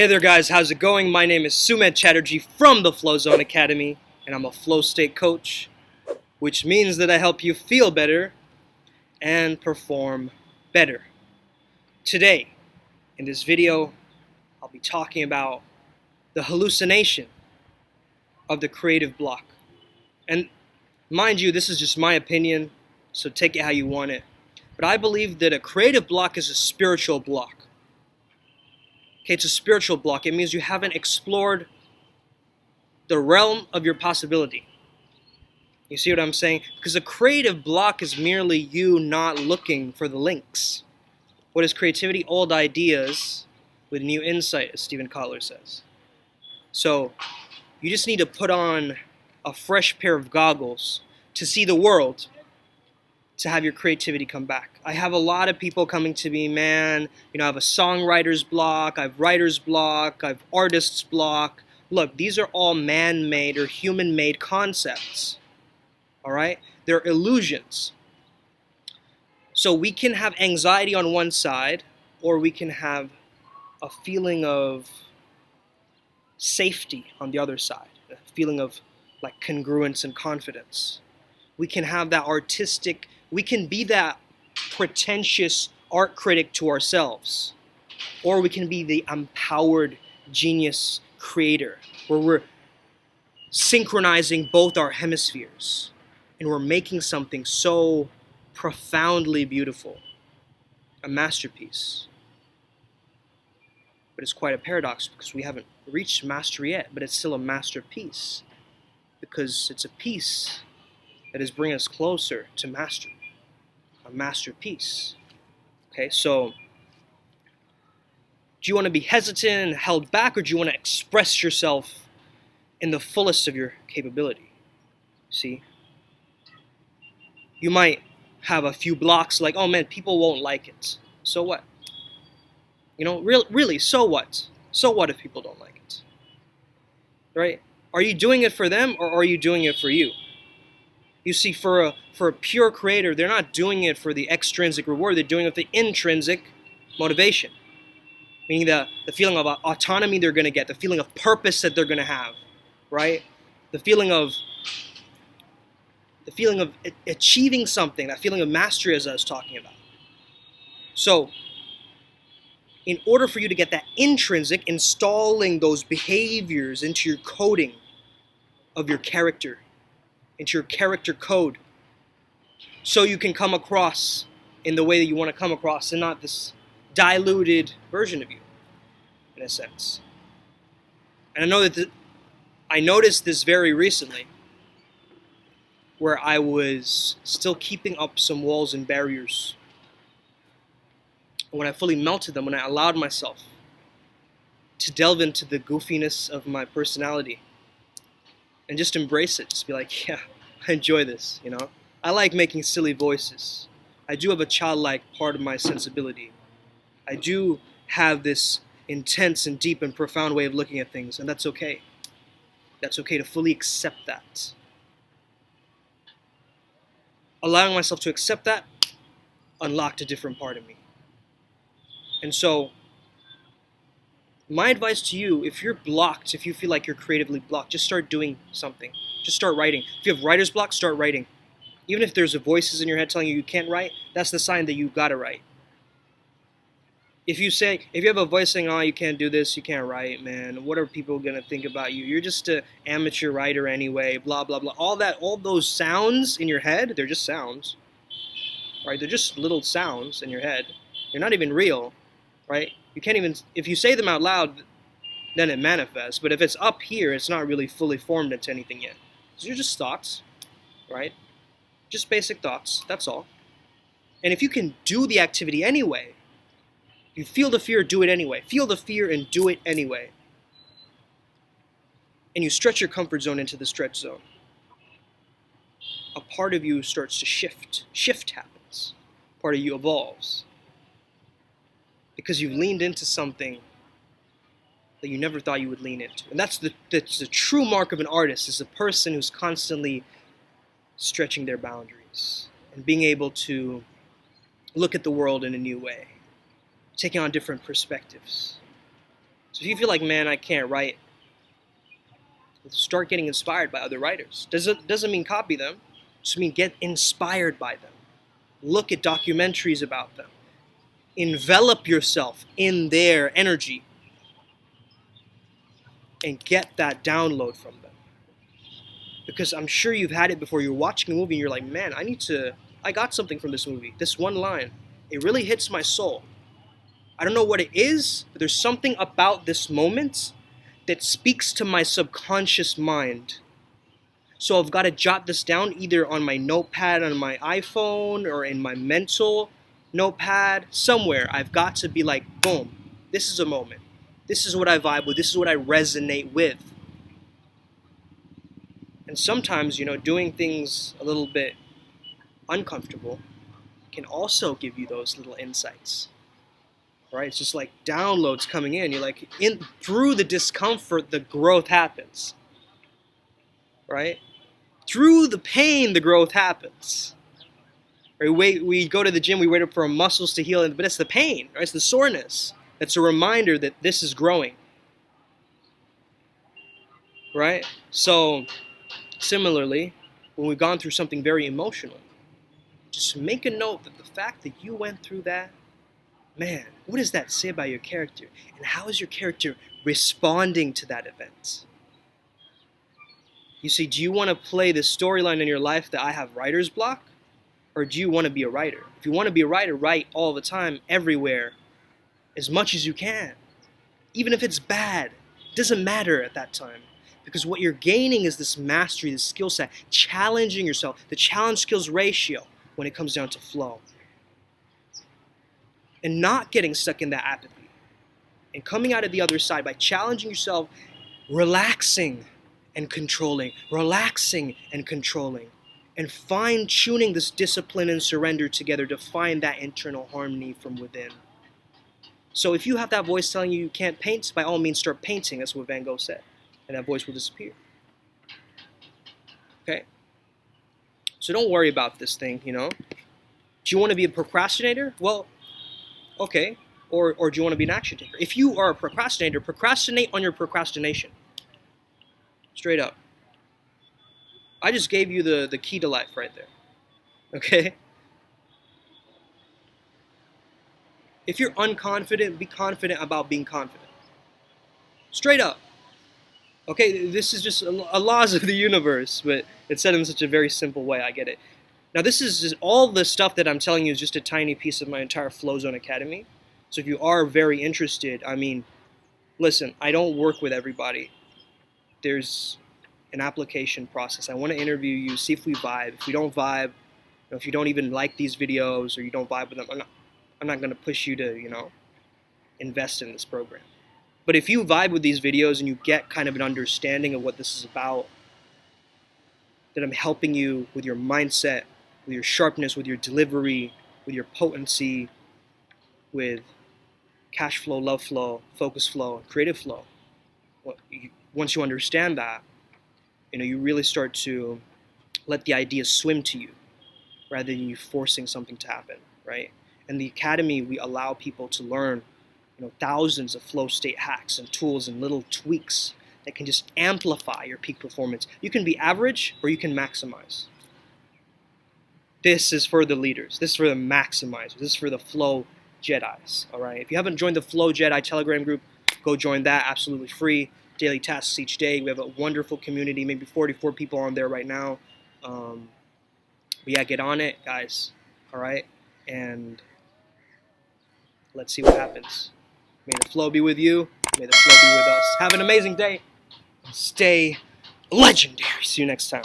Hey there guys, how's it going? My name is Sumedh Chatterjee from the Flow Zone Academy, and I'm a flow state coach, which means that I help you feel better and perform better. Today, in this video, I'll be talking about the hallucination of the creative block. And mind you, this is just my opinion, so take it how you want it. But I believe that a creative block is a spiritual block. Okay, it's a spiritual block. It means you haven't explored the realm of your possibility. You see what I'm saying? Because a creative block is merely you not looking for the links. What is creativity? Old ideas with new insight, as Stephen Kotler says. So you just need to put on a fresh pair of goggles to see the world, to have your creativity come back. I have a lot of people coming to me, man, I have a songwriter's block, I have writer's block, I have artist's block. Look, these are all man-made or human-made concepts, all right? They're illusions. So we can have anxiety on one side, or we can have a feeling of safety on the other side, a feeling of like congruence and confidence. We can have that artistic, we can be that pretentious art critic to ourselves, or we can be the empowered genius creator, where we're synchronizing both our hemispheres and we're making something so profoundly beautiful, a masterpiece. But it's quite a paradox because we haven't reached mastery yet, but it's still a masterpiece because it's a piece that is bringing us closer to mastery, a masterpiece. Okay, so do you want to be hesitant and held back, or do you want to express yourself in the fullest of your capability? See? You might have a few blocks like, oh man, people won't like it. So what? Really, so what? So what if people don't like it? Right? Are you doing it for them, or are you doing it for you? You see, for a pure creator, they're not doing it for the extrinsic reward, they're doing it for the intrinsic motivation. Meaning the feeling of autonomy they're going to get, the feeling of purpose that they're going to have, right? The feeling of achieving something, that feeling of mastery as I was talking about. So, in order for you to get that intrinsic, installing those behaviors into your coding of your character, into your character code, so you can come across in the way that you want to come across and not this diluted version of you, in a sense. And I know that I noticed this very recently, where I was still keeping up some walls and barriers. When I fully melted them, when I allowed myself to delve into the goofiness of my personality and just embrace it, just be like, yeah, I enjoy this, I like making silly voices. I do have a childlike part of my sensibility. I do have this intense and deep and profound way of looking at things, and that's okay. That's okay to fully accept that. Allowing myself to accept that unlocked a different part of me. And so, my advice to you, if you're blocked, if you feel like you're creatively blocked, just start doing something. Just start writing. If you have writer's block, start writing. Even if there's voices in your head telling you can't write, that's the sign that you gotta write. If you have a voice saying, oh, you can't do this, you can't write, man, what are people gonna think about you? You're just an amateur writer anyway, blah, blah, blah. All those sounds in your head, they're just sounds, right? They're just little sounds in your head. They're not even real, right? You can't even, if you say them out loud, then it manifests. But if it's up here, it's not really fully formed into anything yet. So you're just thoughts, right? Just basic thoughts, that's all. And if you can do the activity anyway, you feel the fear, do it anyway. Feel the fear and do it anyway. And you stretch your comfort zone into the stretch zone. A part of you starts to shift. Shift happens. Part of you evolves. Because you've leaned into something that you never thought you would lean into. And that's the true mark of an artist, is a person who's constantly stretching their boundaries and being able to look at the world in a new way, taking on different perspectives. So if you feel like, man, I can't write, start getting inspired by other writers. Doesn't mean copy them. Just mean get inspired by them. Look at documentaries about them. Envelop yourself in their energy and get that download from them. Because I'm sure you've had it before. You're watching a movie and you're like, man, I got something from this movie. This one line, it really hits my soul. I don't know what it is, but there's something about this moment that speaks to my subconscious mind. So I've got to jot this down either on my notepad on my iPhone or in my mental notepad, somewhere. I've got to be like, boom, this is a moment. This is what I vibe with. This is what I resonate with. And sometimes, doing things a little bit uncomfortable can also give you those little insights. Right? It's just like downloads coming in. You're like, through the discomfort, the growth happens. Right? Through the pain, the growth happens. Right? We go to the gym, we wait up for our muscles to heal, but it's the pain, right? It's the soreness. It's a reminder that this is growing. Right? So, similarly, when we've gone through something very emotional, just make a note that the fact that you went through that, man, what does that say about your character? And how is your character responding to that event? You see, do you want to play the storyline in your life that I have writer's block? Or do you want to be a writer? If you want to be a writer, write all the time, everywhere, as much as you can. Even if it's bad, it doesn't matter at that time. Because what you're gaining is this mastery, this skill set, challenging yourself, the challenge skills ratio when it comes down to flow. And not getting stuck in that apathy. And coming out of the other side by challenging yourself, relaxing and controlling, relaxing and controlling, and fine-tuning this discipline and surrender together to find that internal harmony from within. So if you have that voice telling you can't paint, by all means start painting. That's what Van Gogh said. And that voice will disappear. Okay? So don't worry about this thing, Do you want to be a procrastinator? Well, okay. Or do you want to be an action taker? If you are a procrastinator, procrastinate on your procrastination. Straight up. I just gave you the key to life right there. Okay? If you're unconfident, be confident about being confident. Straight up. Okay, this is just a laws of the universe, but it's said in such a very simple way. I get it. Now, this is just all the stuff that I'm telling you is just a tiny piece of my entire Flow Zone Academy. So if you are very interested, listen, I don't work with everybody. There's an application process. I want to interview you, see if we vibe. If we don't vibe, if you don't even like these videos or you don't vibe with them, I'm not going to push you to, invest in this program. But if you vibe with these videos and you get kind of an understanding of what this is about, that I'm helping you with your mindset, with your sharpness, with your delivery, with your potency, with cash flow, love flow, focus flow, and creative flow. Once you understand that, you really start to let the ideas swim to you rather than you forcing something to happen, right? In the academy, we allow people to learn, thousands of flow state hacks and tools and little tweaks that can just amplify your peak performance. You can be average or you can maximize. This is for the leaders. This is for the maximizers. This is for the flow Jedis, all right? If you haven't joined the Flow Jedi Telegram group, go join that, absolutely free. Daily tasks each day. We have a wonderful community, maybe 44 people on there right now. But yeah, get on it, guys, all right? And let's see what happens. May the flow be with you. May the flow be with us. Have an amazing day. Stay legendary. See you next time.